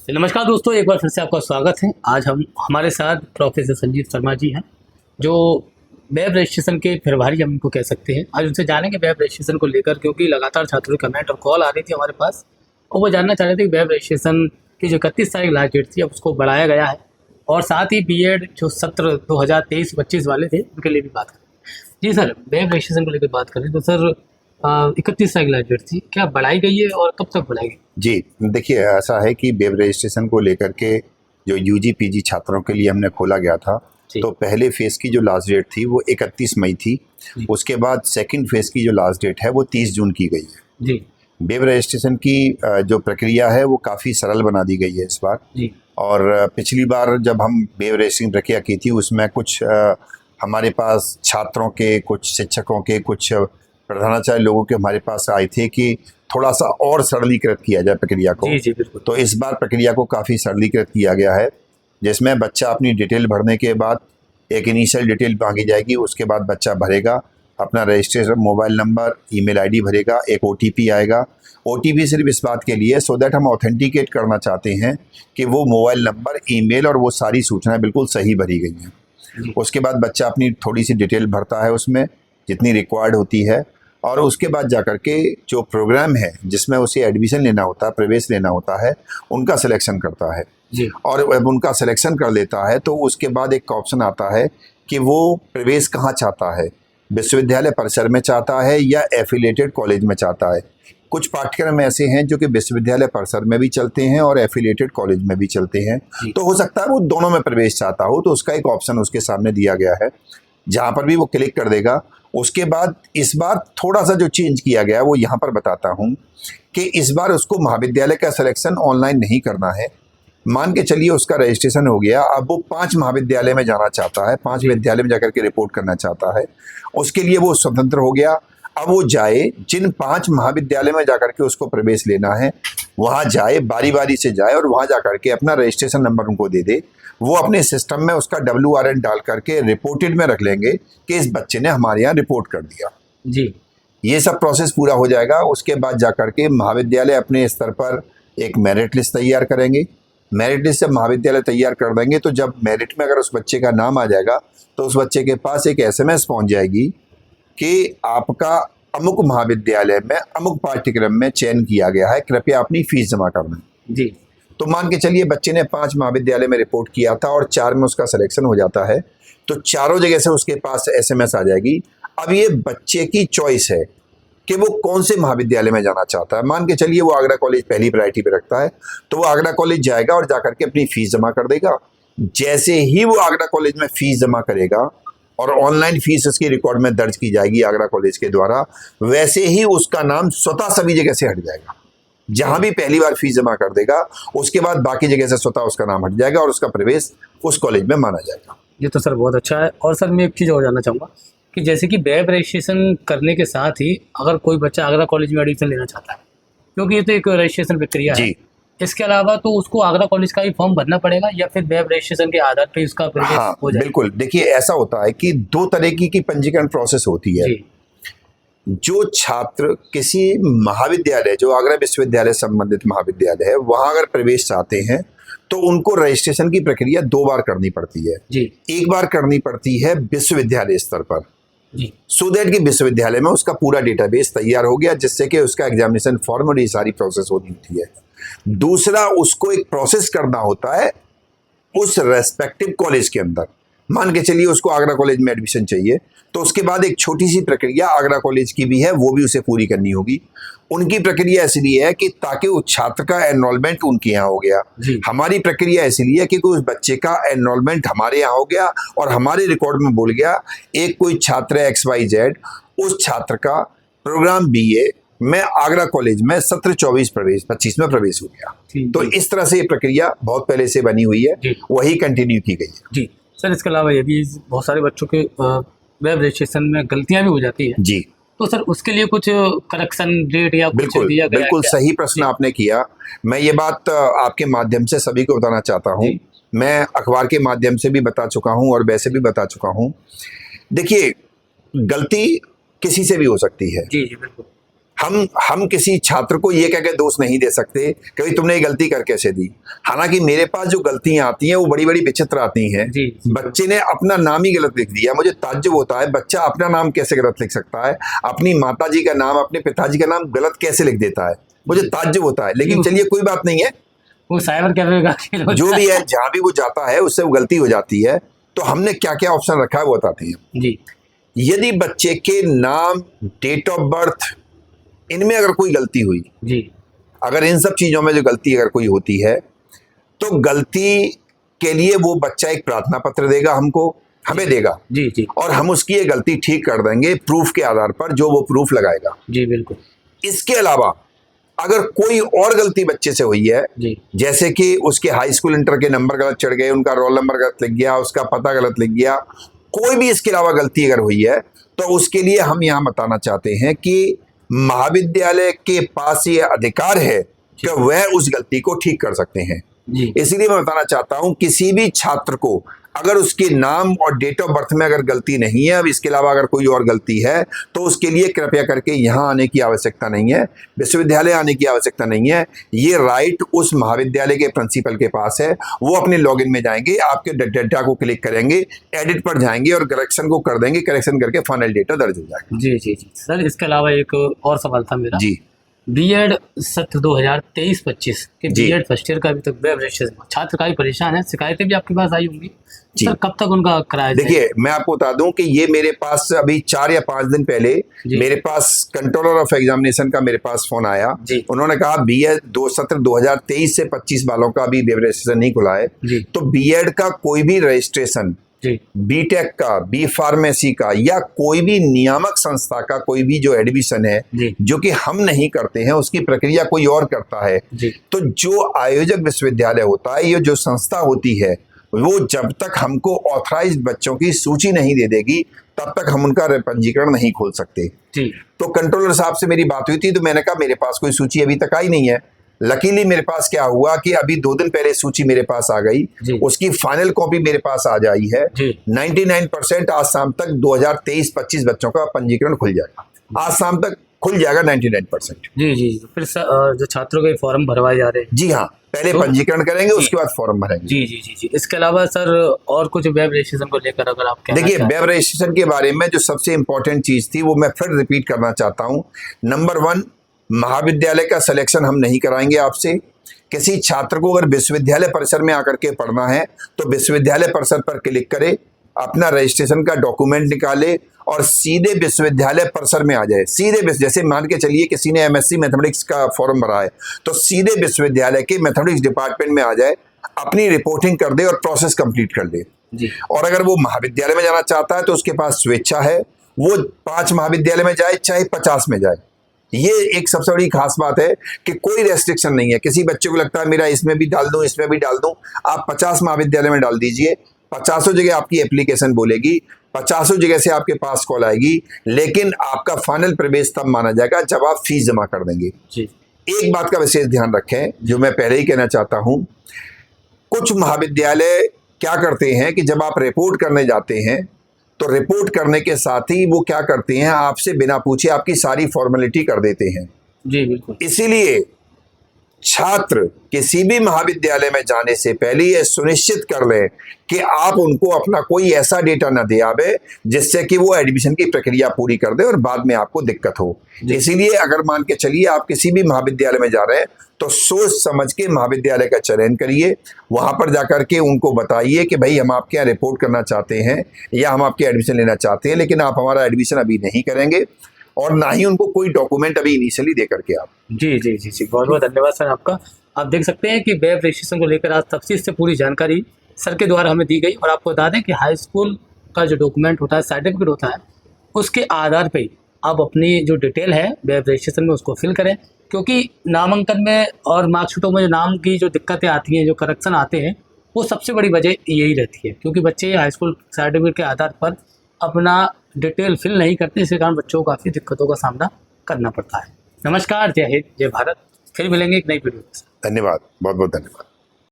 नमस्कार दोस्तों, एक बार फिर से आपका स्वागत है। आज हमारे साथ प्रोफेसर संजीव शर्मा जी हैं, जो वेब रजिस्ट्रेशन के प्रभारी हम इनको कह सकते हैं। आज उनसे जानेंगे वेब रजिस्ट्रेशन को लेकर, क्योंकि लगातार छात्रों की कमेंट और कॉल आ रही थी हमारे पास और वो जानना चाह रहे थे कि वेब रजिस्ट्रेशन की जो 31 तारीख लास्ट डेट थी, अब उसको बढ़ाया गया है और साथ ही बीएड जो सत्र 2023-25 वाले थे उनके लिए भी बात करें। जी सर, वेब रजिस्ट्रेशन को लेकर बात करें तो सर 31 तारीख लास्ट डेट थी, क्या बढ़ाई गई है और कब तक बढ़ाई गई? जी देखिए, ऐसा है कि वेब रजिस्ट्रेशन को लेकर के जो यूजी पीजी छात्रों के लिए हमने खोला गया था, तो पहले फेज़ की जो लास्ट डेट थी वो 31 मई थी। उसके बाद सेकंड फेज़ की जो लास्ट डेट है वो 30 जून की गई है। जी। वेब रजिस्ट्रेशन की जो प्रक्रिया है वो काफ़ी सरल बना दी गई है इस बार। जी। और पिछली बार जब हम वेब रजिस्ट्रेशन प्रक्रिया की थी उसमें कुछ हमारे पास छात्रों के, कुछ शिक्षकों के, कुछ प्रधानाचार्य लोगों के हमारे पास आए थे कि थोड़ा सा और सरलीकृत किया जाए प्रक्रिया को। जी बिल्कुल। तो इस बार प्रक्रिया को काफ़ी सरलीकृत किया गया है, जिसमें बच्चा अपनी डिटेल भरने के बाद एक इनिशियल डिटेल मांगी जाएगी। उसके बाद बच्चा भरेगा अपना registration mobile number, email ID भरेगा, एक ओटीपी आएगा। ओटीपी सिर्फ इस बात के लिए सो दैट हम ऑथेंटिकेट करना चाहते हैं कि वो मोबाइल नंबर, ईमेल और वो सारी सूचनाएं बिल्कुल सही भरी गई हैं। उसके बाद बच्चा अपनी थोड़ी सी डिटेल भरता है उसमें जितनी रिक्वायर्ड होती है, और उसके बाद जाकर के जो प्रोग्राम है जिसमें उसे एडमिशन लेना होता है, प्रवेश लेना होता है, उनका सिलेक्शन करता है। जी। और अब उनका सिलेक्शन कर लेता है तो उसके बाद एक ऑप्शन आता है कि वो प्रवेश कहाँ चाहता है, विश्वविद्यालय परिसर में चाहता है या एफिलिएटेड कॉलेज में चाहता है। कुछ पाठ्यक्रम ऐसे हैं जो कि विश्वविद्यालय परिसर में भी चलते हैं और एफिलिएटेड कॉलेज में भी चलते हैं, तो हो सकता है वो दोनों में प्रवेश चाहता हो, तो उसका एक ऑप्शन उसके सामने दिया गया है, जहाँ पर भी वो क्लिक कर देगा। उसके बाद इस बार थोड़ा सा जो चेंज किया गया है वो यहाँ पर बताता हूँ कि इस बार उसको महाविद्यालय का सिलेक्शन ऑनलाइन नहीं करना है। मान के चलिए उसका रजिस्ट्रेशन हो गया, अब वो 5 महाविद्यालय में जाना चाहता है, 5 विद्यालय में जाकर के रिपोर्ट करना चाहता है, उसके लिए वो स्वतंत्र हो गया। अब वो जाए, जिन 5 महाविद्यालय में जाकर के उसको प्रवेश लेना है वहाँ जाए, बारी बारी से जाए और वहाँ जाकर के अपना रजिस्ट्रेशन नंबर उनको दे दे। वो अपने सिस्टम में उसका WRN डाल करके रिपोर्टेड में रख लेंगे कि इस बच्चे ने हमारे यहाँ रिपोर्ट कर दिया। जी। ये सब प्रोसेस पूरा हो जाएगा। उसके बाद जाकर के महाविद्यालय अपने स्तर पर एक मेरिट लिस्ट तैयार करेंगे। मेरिट लिस्ट जब महाविद्यालय तैयार कर देंगे तो जब मेरिट में अगर उस बच्चे का नाम आ जाएगा तो उस बच्चे के पास एक SMS पहुँच जाएगी कि आपका अमुक महाविद्यालय में अमुक पाठ्यक्रम में चयन किया गया है, कृपया अपनी फीस जमा कर दें। जी। तो मान के चलिए बच्चे ने 5 महाविद्यालय में रिपोर्ट किया था और 4 में उसका सिलेक्शन हो जाता है, तो चारों जगह से उसके पास SMS आ जाएगी। अब ये बच्चे की चॉइस है कि वो कौन से महाविद्यालय में जाना चाहता है। मान के चलिए वो आगरा कॉलेज पहली प्रायोरिटी पे रखता है, तो वो आगरा कॉलेज जाएगा और जाकर के अपनी फीस जमा कर देगा। जैसे ही वो आगरा कॉलेज में फीस जमा करेगा और ऑनलाइन फीस उसकी रिकॉर्ड में दर्ज की जाएगी आगरा कॉलेज के द्वारा, वैसे ही उसका नाम स्वतः सभी जगह से हट जाएगा। जहां भी पहली बार फीस जमा कर देगा उसके बाद बाकी जगह से स्वतः उसका नाम हट जाएगा और उसका प्रवेश उस कॉलेज में माना जाएगा। ये तो सर बहुत अच्छा है। और सर मैं एक चीज़ और जानना चाहूँगा कि जैसे कि वेब रजिस्ट्रेशन करने के साथ ही अगर कोई बच्चा आगरा कॉलेज में एडमिशन लेना चाहता है, क्योंकि ये तो एक रजिस्ट्रेशन प्रक्रिया है, इसके अलावा तो उसको आगरा कॉलेज का ही फॉर्म भरना पड़ेगा या फिर वेब रजिस्ट्रेशन के आधार पर उसका प्रवेश हो जाएगा? बिल्कुल। देखिए, ऐसा होता है कि 2 तरीके की पंजीकरण प्रोसेस होती है। जो छात्र किसी महाविद्यालय, जो आगरा विश्वविद्यालय संबंधित महाविद्यालय है, वहां अगर प्रवेश चाहते हैं तो उनको रजिस्ट्रेशन की प्रक्रिया 2 बार करनी पड़ती है। जी। एक बार करनी पड़ती है विश्वविद्यालय स्तर पर, सो दैट कि विश्वविद्यालय में उसका पूरा डेटाबेस तैयार हो गया, जिससे कि उसका एग्जामिनेशन फॉर्म और ये सारी प्रोसेस होती है। दूसरा, उसको एक प्रोसेस करना होता है उस रेस्पेक्टिव कॉलेज के अंदर। मान के चलिए उसको आगरा कॉलेज में एडमिशन चाहिए, तो उसके बाद एक छोटी सी प्रक्रिया आगरा कॉलेज की भी है, वो भी उसे पूरी करनी होगी। उनकी प्रक्रिया इसलिए है कि ताकि उस छात्र का एनरोलमेंट उनके यहाँ हो गया। हमारी प्रक्रिया इसलिए है कि उस बच्चे का एनरोलमेंट हमारे यहाँ हो गया और हमारे रिकॉर्ड में बोल गया एक कोई छात्र XYZ, उस छात्र का प्रोग्राम BA में आगरा कॉलेज में सत्र 24-25 में प्रवेश हो गया। तो इस तरह से ये प्रक्रिया बहुत पहले से बनी हुई है, वही कंटिन्यू की गई है। जी सर, इसके अलावा ये भी बहुत सारे बच्चों के वेब रजिस्ट्रेशन में गलतियां भी हो जाती है। जी। तो सर उसके लिए कुछ करेक्शन डेट या कुछ दिया गया? बिल्कुल सही प्रश्न आपने किया। मैं ये बात आपके माध्यम से सभी को बताना चाहता हूँ। मैं अखबार के माध्यम से भी बता चुका हूँ और वैसे भी बता चुका हूँ। देखिए, गलती किसी से भी हो सकती है। जी बिल्कुल। हम किसी छात्र को ये कह के दोष नहीं दे सकते कि भाई तुमने ये गलती कर कैसे दी। हालांकि मेरे पास जो गलतियां आती हैं वो बड़ी बड़ी विचित्र आती हैं। जी। बच्चे ने अपना नाम ही गलत लिख दिया, मुझे ताज्जुब होता है बच्चा अपना नाम कैसे गलत लिख सकता है, अपनी माताजी का नाम अपने पिताजी का नाम गलत कैसे लिख देता है, मुझे ताज्जुब होता है। लेकिन चलिए कोई बात नहीं है, वो साइबर कैफे का जो भी है जहां भी वो जाता है उससे वो गलती हो जाती है। तो हमने क्या क्या ऑप्शन रखा है वो बताते हैं जी। यदि बच्चे के नाम, डेट ऑफ बर्थ, इनमें अगर कोई गलती हुई, जी। अगर इन सब चीजों में जो गलती अगर कोई होती है तो गलती के लिए वो बच्चा एक प्रार्थना पत्र देगा, हमें देगा। जी जी। और हम उसकी ये गलती ठीक कर देंगे प्रूफ के आधार पर, जो वो प्रूफ लगाएगा। जी बिल्कुल। इसके अलावा अगर कोई और गलती बच्चे से हुई है, जी। जैसे कि उसके हाई स्कूल इंटर के नंबर गलत चढ़ गए, उनका रोल नंबर गलत लिख गया, उसका पता गलत लिख गया, कोई भी इसके अलावा गलती अगर हुई है तो उसके लिए हम यहाँ बताना चाहते हैं कि महाविद्यालय के पास ये अधिकार है कि वह उस गलती को ठीक कर सकते हैं। जी। इसलिए मैं बताना चाहता हूं किसी भी छात्र को अगर उसके नाम और डेट ऑफ बर्थ में अगर गलती नहीं है, अब इसके अलावा अगर कोई और गलती है तो उसके लिए कृपया करके यहाँ आने की आवश्यकता नहीं है, विश्वविद्यालय आने की आवश्यकता नहीं है। ये राइट उस महाविद्यालय के प्रिंसिपल के पास है। वो अपने लॉगिन में जाएंगे, आपके डेटा को क्लिक करेंगे, एडिट पर जाएंगे और करेक्शन को कर देंगे, करेक्शन करके फाइनल डेटा दर्ज हो जाएगा। जी जी जी सर, इसके अलावा एक और सवाल था मेरा। जी। बीएड सत्र 2023-25 के जी। बीएड फर्स्ट ईयर का अभी तक वेब रजिस्ट्रेशन, छात्र काफी परेशान है, शिकायतें भी आपके पास आई होंगी जी। सर, कब तक उनका कराया जाए? देखिए मैं आपको बता दूं कि ये मेरे पास अभी 4 या 5 दिन पहले मेरे पास कंट्रोलर ऑफ एग्जामिनेशन का मेरे पास फोन आया। जी। उन्होंने कहा बीएड सत्र 2023 से 25 वालों का अभी वेब रजिस्ट्रेशन नहीं खुला है। जी। तो बीएड का कोई भी रजिस्ट्रेशन, जी। बीटेक का, बी फार्मेसी का या कोई भी नियामक संस्था का कोई भी जो एडमिशन है जी। जो कि हम नहीं करते हैं, उसकी प्रक्रिया कोई और करता है। जी। तो जो आयोजक विश्वविद्यालय होता है, ये जो संस्था होती है, वो जब तक हमको ऑथराइज्ड बच्चों की सूची नहीं दे देगी तब तक हम उनका पंजीकरण नहीं खोल सकते। जी। तो कंट्रोलर साहब से मेरी बात हुई थी तो मैंने कहा मेरे पास कोई सूची अभी तक आई नहीं है। लकीली मेरे पास क्या हुआ कि अभी 2 दिन पहले सूची मेरे पास आ गई, उसकी फाइनल कॉपी मेरे पास आ जाई है। 99% आज शाम तक 2023-25 बच्चों का पंजीकरण खुल जाएगा, आज शाम तक खुल जाएगा 99%। जी जी। फिर जो छात्रों के फॉर्म भरवाए जा रहे हैं? जी हाँ, पहले पंजीकरण करेंगे, उसके बाद फॉर्म भरेंगे। जी जी जी जी। इसके अलावा सर और कुछ वेब रजिस्ट्रेशन को लेकर अगर आप देखिए, वेब रजिस्ट्रेशन के बारे में जो सबसे इंपॉर्टेंट चीज थी वो मैं फिर रिपीट करना चाहता हूँ। नंबर 1, महाविद्यालय का सिलेक्शन हम नहीं कराएंगे आपसे। किसी छात्र को अगर विश्वविद्यालय परिसर में आकर के पढ़ना है तो विश्वविद्यालय परिसर पर क्लिक करे, अपना रजिस्ट्रेशन का डॉक्यूमेंट निकाले और सीधे विश्वविद्यालय परिसर में आ जाए। सीधे जैसे मान के चलिए किसी ने एमएससी मैथमेटिक्स का फॉर्म भरा है तो सीधे विश्वविद्यालय के मैथमेटिक्स डिपार्टमेंट में आ जाए, अपनी रिपोर्टिंग कर दे और प्रोसेस कंप्लीट कर दे। जी। और अगर वो महाविद्यालय में जाना चाहता है तो उसके पास स्वेच्छा है, वो 5 महाविद्यालय में जाए चाहे 50 में जाए। ये एक सबसे बड़ी खास बात है कि कोई रेस्ट्रिक्शन नहीं है। किसी बच्चे को लगता है मेरा इसमें भी डाल दूं, इसमें भी डाल दूं, आप 50 महाविद्यालय में डाल दीजिए। 50 जगह आपकी एप्लीकेशन बोलेगी, 50 जगह से आपके पास कॉल आएगी, लेकिन आपका फाइनल प्रवेश तब माना जाएगा जब आप फीस जमा कर देंगे। जी। एक बात का विशेष ध्यान रखें जो मैं पहले ही कहना चाहता हूं, कुछ महाविद्यालय क्या करते हैं कि जब आप रिपोर्ट करने जाते हैं तो रिपोर्ट करने के साथ ही वो क्या करते हैं, आपसे बिना पूछे आपकी सारी फॉर्मेलिटी कर देते हैं। जी बिल्कुल। इसीलिए छात्र किसी भी महाविद्यालय में जाने से पहले ये सुनिश्चित कर लें कि आप उनको अपना कोई ऐसा डेटा न दे आवे जिससे कि वो एडमिशन की प्रक्रिया पूरी कर दे और बाद में आपको दिक्कत हो। इसीलिए अगर मान के चलिए आप किसी भी महाविद्यालय में जा रहे हैं तो सोच समझ के महाविद्यालय का चयन करिए, वहां पर जाकर के उनको बताइए कि भाई हम आपके यहाँ रिपोर्ट करना चाहते हैं या हम आपके एडमिशन लेना चाहते हैं, लेकिन आप हमारा एडमिशन अभी नहीं करेंगे, और ना ही उनको कोई डॉक्यूमेंट अभी इनिशियली दे करके आप। जी जी जी जी, बहुत बहुत धन्यवाद सर आपका। आप देख सकते हैं कि वेब रजिस्ट्रेशन को लेकर आज तफसील से पूरी जानकारी सर के द्वारा हमें दी गई। और आपको बता दें कि हाई स्कूल का जो डॉक्यूमेंट होता है, सर्टिफिकेट होता है, उसके आधार पे आप अपनी जो डिटेल है वेब रजिस्ट्रेशन में उसको फिल करें, क्योंकि नामांकन में और मार्कशीटों में जो नाम की जो दिक्कतें आती हैं, जो करेक्शन आते हैं, वो सबसे बड़ी वजह यही रहती है, क्योंकि बच्चे हाई स्कूल सर्टिफिकेट के आधार पर अपना डिटेल फिल नहीं करते, इसके कारण बच्चों को काफ़ी दिक्कतों का सामना करना पड़ता है। नमस्कार, जय हिंद, जय भारत। फिर मिलेंगे एक नई वीडियो के साथ। धन्यवाद, बहुत बहुत धन्यवाद।